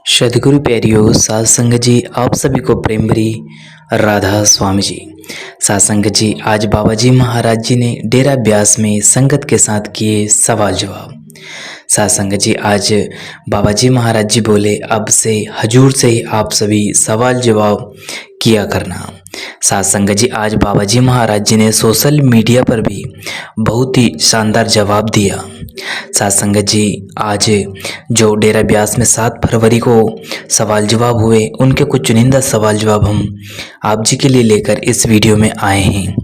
सदगुरु प्यारियों साध संगत जी, आप सभी को प्रेम भरी राधा स्वामी जी। साध संगत जी, आज बाबा जी महाराज जी ने डेरा ब्यास में संगत के साथ किए सवाल जवाब। साध संगत जी, आज बाबा जी महाराज जी बोले, अब से हजूर से ही आप सभी सवाल जवाब किया करना। साध संगत जी, आज बाबा जी महाराज जी ने सोशल मीडिया पर भी बहुत ही शानदार जवाब दिया। साध संगत जी, आज जो डेरा ब्यास में 7 फरवरी को सवाल जवाब हुए, उनके कुछ चुनिंदा सवाल जवाब हम आप जी के लिए लेकर इस वीडियो में आए हैं।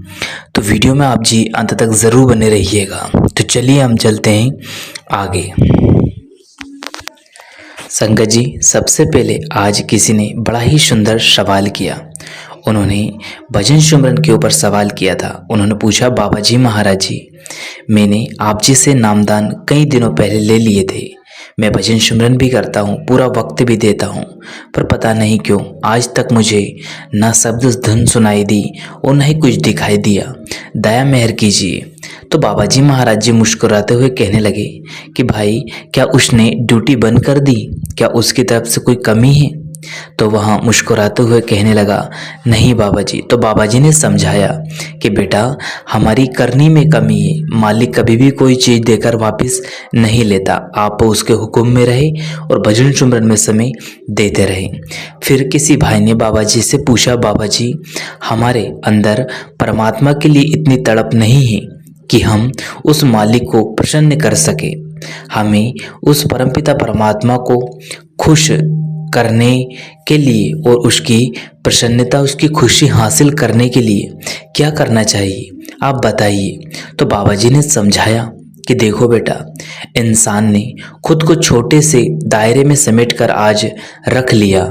तो वीडियो में आप जी अंत तक ज़रूर बने रहिएगा। तो चलिए हम चलते हैं आगे। संगत जी, सबसे पहले आज किसी ने बड़ा ही सुंदर सवाल किया। उन्होंने भजन सुमरन के ऊपर सवाल किया था। उन्होंने पूछा, बाबा जी महाराज जी, मैंने आप जी से नामदान कई दिनों पहले ले लिए थे। मैं भजन सुमरन भी करता हूँ, पूरा वक्त भी देता हूँ, पर पता नहीं क्यों आज तक मुझे ना शब्द धुन सुनाई दी और न ही कुछ दिखाई दिया। दया मेहर कीजिए। तो बाबा जी महाराज जी मुस्कुराते हुए कहने लगे कि भाई, क्या उसने ड्यूटी बंद कर दी? क्या उसकी तरफ से कोई कमी है? तो वहाँ मुस्कुराते हुए कहने लगा, नहीं बाबा जी। तो बाबा जी ने समझाया कि बेटा, हमारी करनी में कमी है। मालिक कभी भी कोई चीज़ देकर वापस नहीं लेता। आप उसके हुक्म में रहे और भजन सुमरन में समय देते रहे। फिर किसी भाई ने बाबा जी से पूछा, बाबा जी, हमारे अंदर परमात्मा के लिए इतनी तड़प नहीं है कि हम उस मालिक को प्रसन्न कर सके। हमें उस परमपिता परमात्मा को खुश करने के लिए और उसकी प्रसन्नता, उसकी खुशी हासिल करने के लिए क्या करना चाहिए, आप बताइए। तो बाबा जी ने समझाया कि देखो बेटा, इंसान ने खुद को छोटे से दायरे में समेटकर आज रख लिया।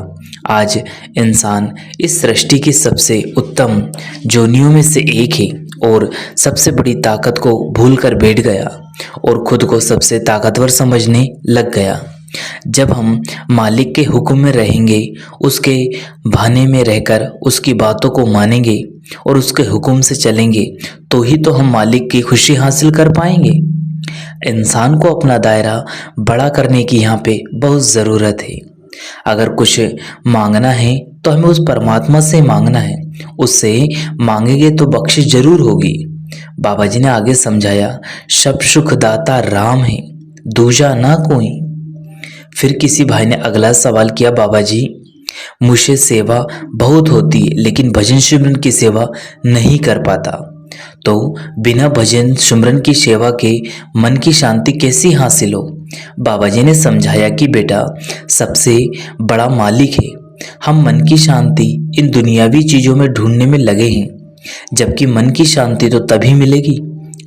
आज इंसान इस सृष्टि की सबसे उत्तम जोनियों में से एक है और सबसे बड़ी ताकत को भूलकर बैठ गया और खुद को सबसे ताकतवर समझने लग गया। जब हम मालिक के हुक्म में रहेंगे, उसके भाने में रहकर उसकी बातों को मानेंगे और उसके हुक्म से चलेंगे, तो ही तो हम मालिक की खुशी हासिल कर पाएंगे। इंसान को अपना दायरा बड़ा करने की यहाँ पे बहुत ज़रूरत है। अगर कुछ मांगना है तो हमें उस परमात्मा से मांगना है। उससे मांगेंगे तो बख्शिश जरूर होगी। बाबा जी ने आगे समझाया, सब सुख दाता राम है, दूजा ना कोई। फिर किसी भाई ने अगला सवाल किया, बाबा जी, मुझसे सेवा बहुत होती है लेकिन भजन सुमरन की सेवा नहीं कर पाता। तो बिना भजन सुमरन की सेवा के मन की शांति कैसी हासिल हो? बाबा जी ने समझाया कि बेटा, सबसे बड़ा मालिक है। हम मन की शांति इन दुनियावी चीज़ों में ढूंढने में लगे हैं, जबकि मन की शांति तो तभी मिलेगी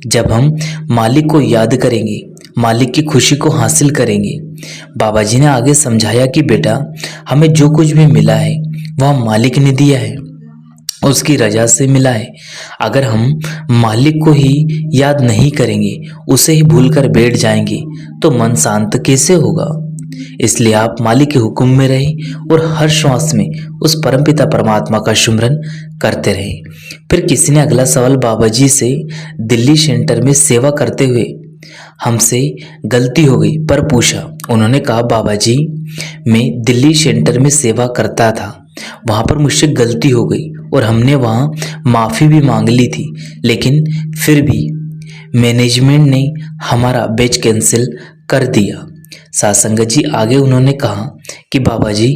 जब हम मालिक को याद करेंगे, मालिक की खुशी को हासिल करेंगे। बाबा जी ने आगे समझाया कि बेटा, हमें जो कुछ भी मिला है वह मालिक ने दिया है, उसकी रजा से मिला है। अगर हम मालिक को ही याद नहीं करेंगे, उसे ही भूलकर बैठ जाएंगे, तो मन शांत कैसे होगा? इसलिए आप मालिक के हुक्म में रहें और हर श्वास में उस परमपिता परमात्मा का सुमरन करते रहें। फिर किसी ने अगला सवाल बाबा जी से, दिल्ली सेंटर में सेवा करते हुए हमसे गलती हो गई, पर पूछा। उन्होंने कहा, बाबा जी, मैं दिल्ली सेंटर में सेवा करता था, वहाँ पर मुझसे गलती हो गई और हमने वहाँ माफ़ी भी मांग ली थी, लेकिन फिर भी मैनेजमेंट ने हमारा बैच कैंसिल कर दिया। साध संगत जी, आगे उन्होंने कहा कि बाबा जी,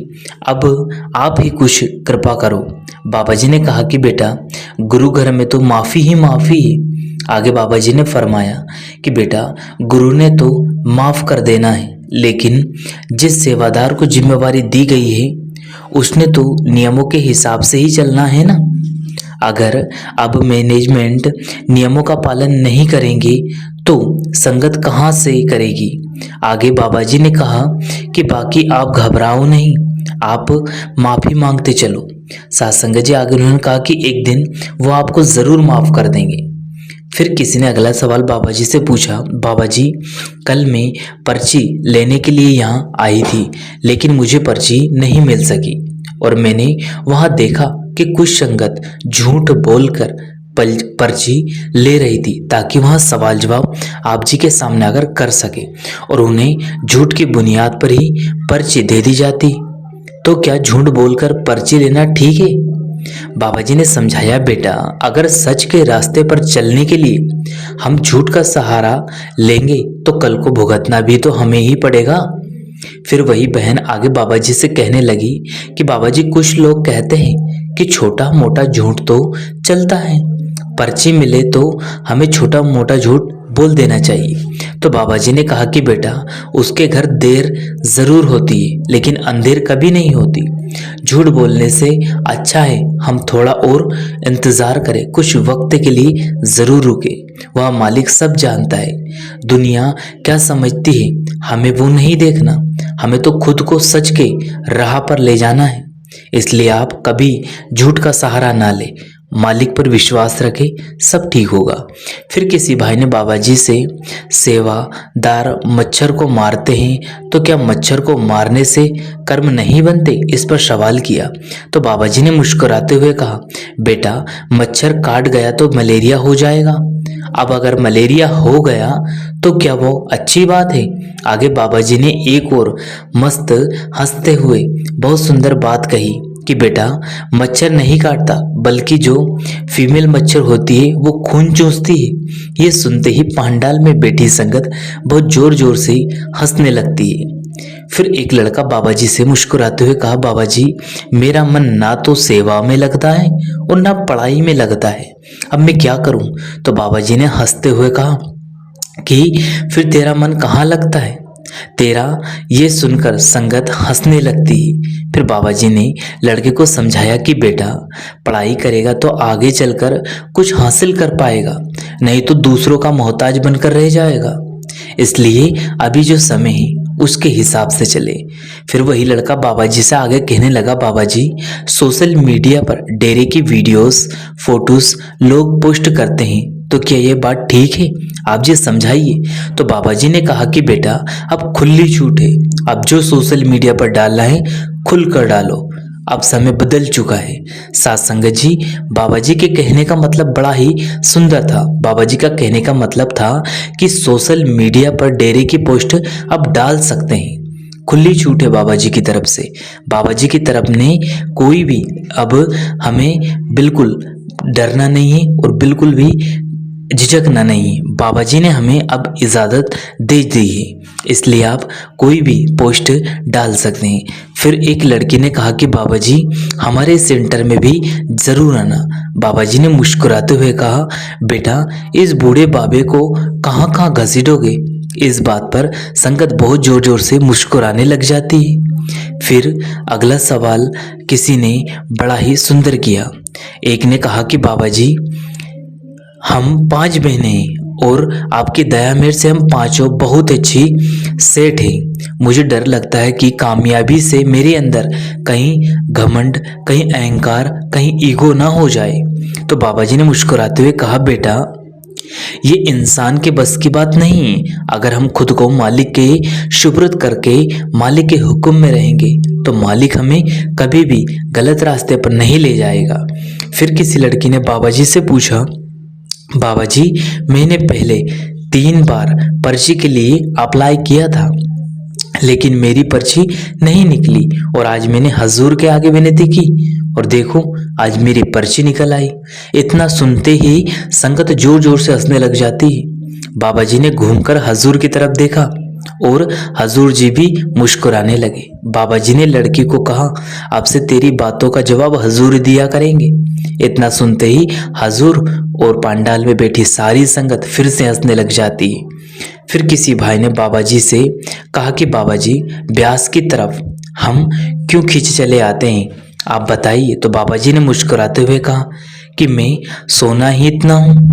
अब आप ही कुछ कृपा करो। बाबा जी ने कहा कि बेटा, गुरु घर में तो माफ़ी ही माफ़ी है। आगे बाबा जी ने फरमाया कि बेटा, गुरु ने तो माफ़ कर देना है, लेकिन जिस सेवादार को जिम्मेवारी दी गई है उसने तो नियमों के हिसाब से ही चलना है ना। अगर अब मैनेजमेंट नियमों का पालन नहीं करेंगे तो संगत कहाँ से करेगी? आगे बाबा जी ने कहा कि बाकी आप घबराओ नहीं, आप माफ़ी मांगते चलो। साध संगत जी, आगे उन्होंने कहा कि एक दिन वो आपको ज़रूर माफ़ कर देंगे। फिर किसी ने अगला सवाल बाबा जी से पूछा, बाबा जी, कल मैं पर्ची लेने के लिए यहाँ आई थी, लेकिन मुझे पर्ची नहीं मिल सकी और मैंने वहाँ देखा कि कुछ संगत झूठ बोलकर पर्ची ले रही थी ताकि वह सवाल जवाब आप जी के सामने आकर कर सके और उन्हें झूठ की बुनियाद पर ही पर्ची दे दी जाती। तो क्या झूठ बोलकर पर्ची लेना ठीक है? बाबा जी ने समझाया, बेटा अगर सच के रास्ते पर चलने के लिए हम झूठ का सहारा लेंगे तो कल को भुगतना भी तो हमें ही पड़ेगा। फिर वही बहन आगे बाबा जी से कहने लगी कि बाबा जी कुछ लोग कहते हैं कि छोटा मोटा झूठ तो चलता है, पर्ची मिले तो हमें छोटा मोटा झूठ बोल देना चाहिए। तो बाबा जी ने कहा कि बेटा उसके घर देर जरूर होती है लेकिन अंधेर कभी नहीं होती। झूठ बोलने से अच्छा है हम थोड़ा और इंतजार करें, कुछ वक्त के लिए जरूर रुके। वह मालिक सब जानता है, दुनिया क्या समझती है हमें वो नहीं देखना, हमें तो खुद को सच के राह पर ले जाना है। इसलिए आप कभी झूठ का सहारा ना ले, मालिक पर विश्वास रखे, सब ठीक होगा। फिर किसी भाई ने बाबा जी से, सेवादार मच्छर को मारते हैं तो क्या मच्छर को मारने से कर्म नहीं बनते, इस पर सवाल किया। तो बाबा जी ने मुस्कुराते हुए कहा, बेटा मच्छर काट गया तो मलेरिया हो जाएगा, अब अगर मलेरिया हो गया तो क्या वो अच्छी बात है? आगे बाबा जी ने एक और मस्त हंसते हुए बहुत सुंदर बात कही कि बेटा मच्छर नहीं काटता बल्कि जो फीमेल मच्छर होती है वो खून चूसती है। ये सुनते ही पांडाल में बैठी संगत बहुत जोर जोर से हंसने लगती है। फिर एक लड़का बाबा जी से मुस्कुराते हुए कहा, बाबा जी मेरा मन ना तो सेवा में लगता है और ना पढ़ाई में लगता है, अब मैं क्या करूं? तो बाबा जी ने हंसते हुए कहा कि फिर तेरा मन कहाँ लगता है? तेरा ये सुनकर संगत हंसने लगती। फिर बाबा जी ने लड़के को समझाया कि बेटा पढ़ाई करेगा तो आगे चलकर कुछ हासिल कर पाएगा, नहीं तो दूसरों का मोहताज बनकर रह जाएगा। इसलिए अभी जो समय है उसके हिसाब से चले। फिर वही लड़का बाबा जी से आगे कहने लगा, बाबा जी सोशल मीडिया पर डेरे की वीडियोस फोटोज लोग पोस्ट करते हैं तो क्या ये बात ठीक है? आप जी समझाइए। तो बाबा जी ने कहा कि बेटा अब खुली छूट है, अब जो सोशल मीडिया पर डालना है खुल कर डालो, अब समय बदल चुका है। साथ संगत जी बाबा जी के कहने का मतलब बड़ा ही सुंदर था। बाबा जी का कहने का मतलब था कि सोशल मीडिया पर डेरे की पोस्ट अब डाल सकते हैं, खुली छूट है बाबा जी की तरफ से। बाबा जी की तरफ ने कोई भी अब हमें बिल्कुल डरना नहीं है और बिल्कुल भी झिझकना नहीं है। बाबा जी ने हमें अब इजाज़त दे दी है, इसलिए आप कोई भी पोस्ट डाल सकते हैं। फिर एक लड़की ने कहा कि बाबा जी हमारे सेंटर में भी ज़रूर आना। बाबा जी ने मुस्कुराते हुए कहा, बेटा इस बूढ़े बाबे को कहाँ कहाँ घसीटोगे? इस बात पर संगत बहुत जोर जोर से मुस्कुराने लग जाती है। फिर अगला सवाल किसी ने बड़ा ही सुंदर किया। एक ने कहा कि बाबा जी हम 5 बहनें हैं और आपकी दया मेहर से हम पांचों बहुत अच्छी सेठ हैं। मुझे डर लगता है कि कामयाबी से मेरे अंदर कहीं घमंड, कहीं अहंकार, कहीं ईगो ना हो जाए। तो बाबा जी ने मुस्कुराते हुए कहा, बेटा ये इंसान के बस की बात नहीं है। अगर हम खुद को मालिक के सुपुर्द करके मालिक के हुक्म में रहेंगे तो मालिक हमें कभी भी गलत रास्ते पर नहीं ले जाएगा। फिर किसी लड़की ने बाबा जी से पूछा, बाबा जी मैंने पहले 3 बार पर्ची के लिए अप्लाई किया था लेकिन मेरी पर्ची नहीं निकली और आज मैंने हजूर के आगे विनती की और देखो आज मेरी पर्ची निकल आई। इतना सुनते ही संगत जोर जोर से हंसने लग जाती है। बाबा जी ने घूमकर हजूर की तरफ देखा और हजूर जी भी मुस्कुराने लगे। बाबा जी ने लड़की को कहा, आपसे तेरी बातों का जवाब हजूर दिया करेंगे। इतना सुनते ही हजूर और पांडाल में बैठी सारी संगत फिर से हंसने लग जाती है। फिर किसी भाई ने बाबा जी से कहा कि बाबा जी ब्यास की तरफ हम क्यों खींच चले आते हैं, आप बताइए। तो बाबा जी ने मुस्कुराते हुए कहा कि मैं सोना ही इतना हूँ।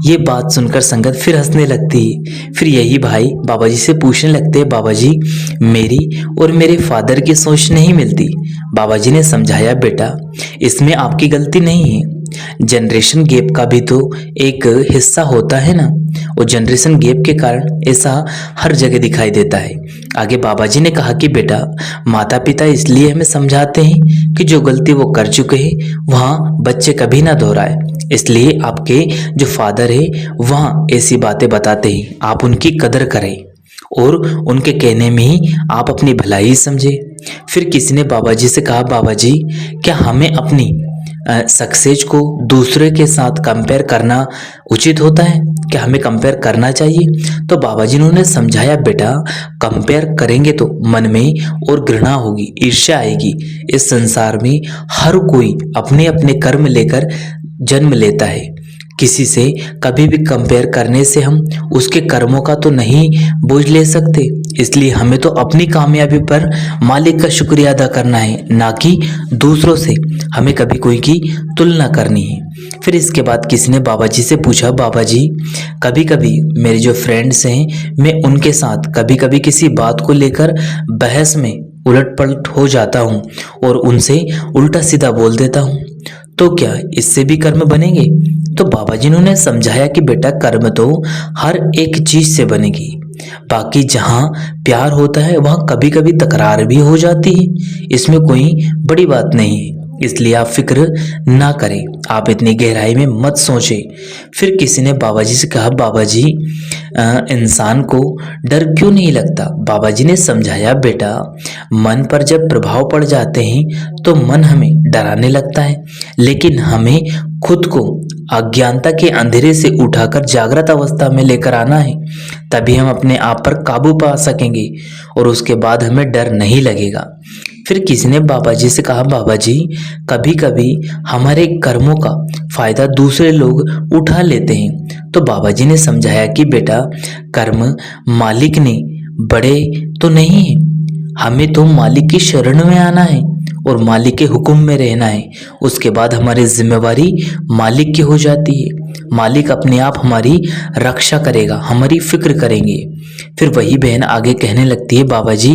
ये बात सुनकर संगत फिर हंसने लगती है। फिर यही भाई बाबा जी से पूछने लगते हैं, बाबा जी मेरी और मेरे फादर की सोच नहीं मिलती। बाबा जी ने समझाया, बेटा इसमें आपकी गलती नहीं है, जनरेशन गैप का भी तो एक हिस्सा होता है ना, और जनरेशन गैप के कारण ऐसा हर जगह दिखाई देता है। आगे बाबा जी ने कहा कि बेटा माता पिता इसलिए हमें समझाते हैं कि जो गलती वो कर चुके हैं वहाँ बच्चे कभी ना दोहराए। इसलिए आपके जो फादर है वहाँ ऐसी बातें बताते हैं, आप उनकी कदर करें और उनके कहने में ही आप अपनी भलाई समझे। फिर किसी ने बाबा जी से कहा, बाबा जी क्या हमें अपनी सक्सेस को दूसरे के साथ कंपेयर करना उचित होता है? क्या हमें कंपेयर करना चाहिए? तो बाबा जी ने उन्हें समझाया, बेटा कंपेयर करेंगे तो मन में और घृणा होगी, ईर्ष्या आएगी। इस संसार में हर कोई अपने अपने कर्म लेकर जन्म लेता है। किसी से कभी भी कंपेयर करने से हम उसके कर्मों का तो नहीं बोझ ले सकते। इसलिए हमें तो अपनी कामयाबी पर मालिक का शुक्रिया अदा करना है, ना कि दूसरों से हमें कभी कोई की तुलना करनी है। फिर इसके बाद किसी ने बाबा जी से पूछा, बाबा जी कभी कभी मेरे जो फ्रेंड्स हैं मैं उनके साथ कभी कभी किसी बात को लेकर बहस में उलट पलट हो जाता हूँ और उनसे उल्टा सीधा बोल देता हूँ, तो क्या इससे भी कर्म बनेंगे? तो बाबा जी ने उन्हें समझाया कि बेटा कर्म तो हर एक चीज से बनेगी, बाकी जहाँ प्यार होता है वहाँ कभी कभी तकरार भी हो जाती है, इसमें कोई बड़ी बात नहीं है। इसलिए आप फिक्र ना करें, आप इतनी गहराई में मत सोचें। फिर किसी ने बाबा जी से कहा, बाबा जी इंसान को डर क्यों नहीं लगता? बाबा जी ने समझाया, बेटा मन पर जब प्रभाव पड़ जाते हैं तो मन हमें डराने लगता है, लेकिन हमें खुद को अज्ञानता के अंधेरे से उठाकर जागृत अवस्था में लेकर आना है, तभी हम अपने आप पर काबू पा सकेंगे और उसके बाद हमें डर नहीं लगेगा। फिर किसी ने बाबा जी से कहा, बाबा जी कभी कभी हमारे कर्मों का फायदा दूसरे लोग उठा लेते हैं। तो बाबा जी ने समझाया कि बेटा कर्म मालिक ने बड़े तो नहीं है, हमें तो मालिक की शरण में आना है और मालिक के हुक्म में रहना है। उसके बाद हमारी जिम्मेवारी मालिक की हो जाती है। मालिक अपने आप हमारी रक्षा करेगा, हमारी फिक्र करेंगे। फिर वही बहन आगे कहने लगती है, बाबा जी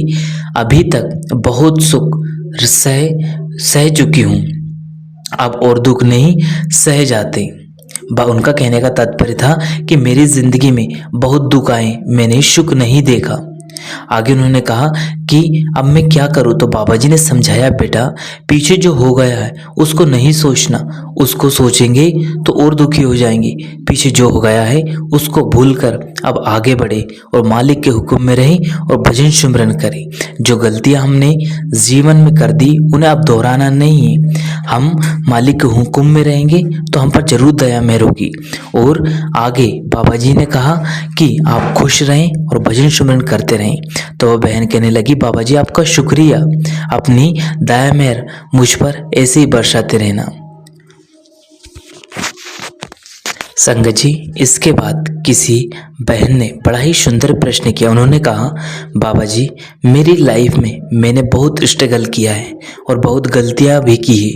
अभी तक बहुत सुख सह चुकी हूँ, अब और दुख नहीं सह जाते। उनका कहने का तात्पर्य था कि मेरी जिंदगी में बहुत दुख आए, मैंने सुख नहीं देखा। आगे उन्होंने कहा कि अब मैं क्या करूं? तो बाबा जी ने समझाया, बेटा पीछे जो हो गया है उसको नहीं सोचना, उसको सोचेंगे तो और दुखी हो जाएंगे। पीछे जो हो गया है उसको भूलकर अब आगे बढ़े और मालिक के हुक्म में रहें और भजन सिमरन करें। जो गलतियां हमने जीवन में कर दी उन्हें अब दोहराना नहीं है। हम मालिक के हुक्म में रहेंगे तो हम पर जरूर दया मेहर होगी। और आगे बाबा जी ने कहा कि आप खुश रहें और भजन सिमरन करते रहें। तो वह बहन कहने लगी, बाबा जी आपका शुक्रिया, अपनी दया मेहर मुझ पर ऐसे ही बरसाते रहना। संगत जी इसके बाद किसी बहन ने बड़ा ही सुंदर प्रश्न किया। उन्होंने कहा, बाबा जी मेरी लाइफ में मैंने बहुत स्ट्रगल किया है और बहुत गलतियां भी की है,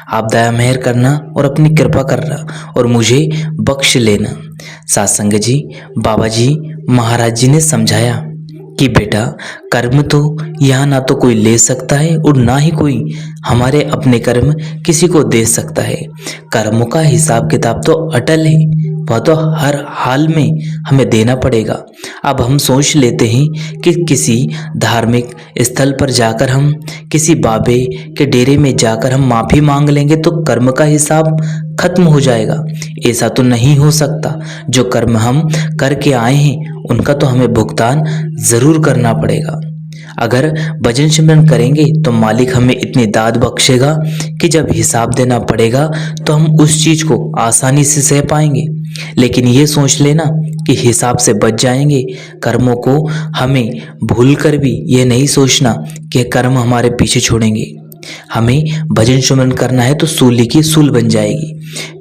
आप दया मेहर करना और अपनी कृपा करना और मुझे बख्श लेना। साथ संगत जी बाबा जी महाराज जी ने समझाया कि बेटा कर्म तो यहाँ ना तो कोई ले सकता है और ना ही कोई हमारे अपने कर्म किसी को दे सकता है। कर्मों का हिसाब किताब तो अटल है, वह तो हर हाल में हमें देना पड़ेगा। अब हम सोच लेते हैं कि किसी धार्मिक स्थल पर जाकर हम किसी बाबे के डेरे में जाकर हम माफ़ी मांग लेंगे तो कर्म का हिसाब खत्म हो जाएगा। ऐसा तो नहीं हो सकता। जो कर्म हम करके आए हैं उनका तो हमें भुगतान ज़रूर करना पड़ेगा। अगर भजन सिमरन करेंगे तो मालिक हमें इतनी दाद बख्शेगा कि जब हिसाब देना पड़ेगा तो हम उस चीज़ को आसानी से सह पाएंगे। लेकिन ये सोच लेना कि हिसाब से बच जाएंगे, कर्मों को हमें भूल कर भी ये नहीं सोचना कि कर्म हमारे पीछे छोड़ेंगे। हमें भजन सिमरन करना है तो सूली की सूल बन जाएगी।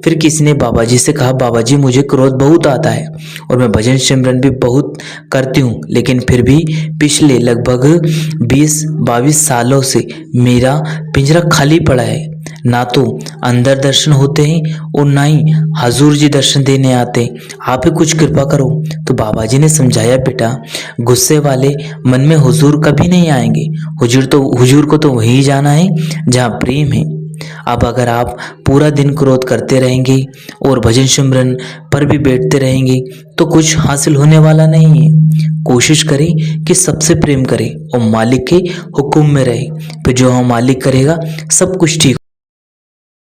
फिर किसी ने बाबा जी से कहा, बाबा जी मुझे क्रोध बहुत आता है और मैं भजन सिमरन भी बहुत करती हूँ, लेकिन फिर भी पिछले लगभग 20-22 सालों से मेरा पिंजरा खाली पड़ा है। ना तो अंदर दर्शन होते हैं और ना ही हजूर जी दर्शन देने आते हैं, आप ही कुछ कृपा करो। तो बाबा जी ने समझाया, बेटा गुस्से वाले मन में हुजूर कभी नहीं आएंगे। हुजूर को तो वहीं जाना है जहाँ प्रेम है। अब अगर आप पूरा दिन क्रोध करते रहेंगे और भजन सिमरन पर भी बैठते रहेंगे तो कुछ हासिल होने वाला नहीं है। कोशिश करें कि सबसे प्रेम करें और मालिक के हुक्म में रहे, फिर जो हम मालिक करेगा सब कुछ ठीक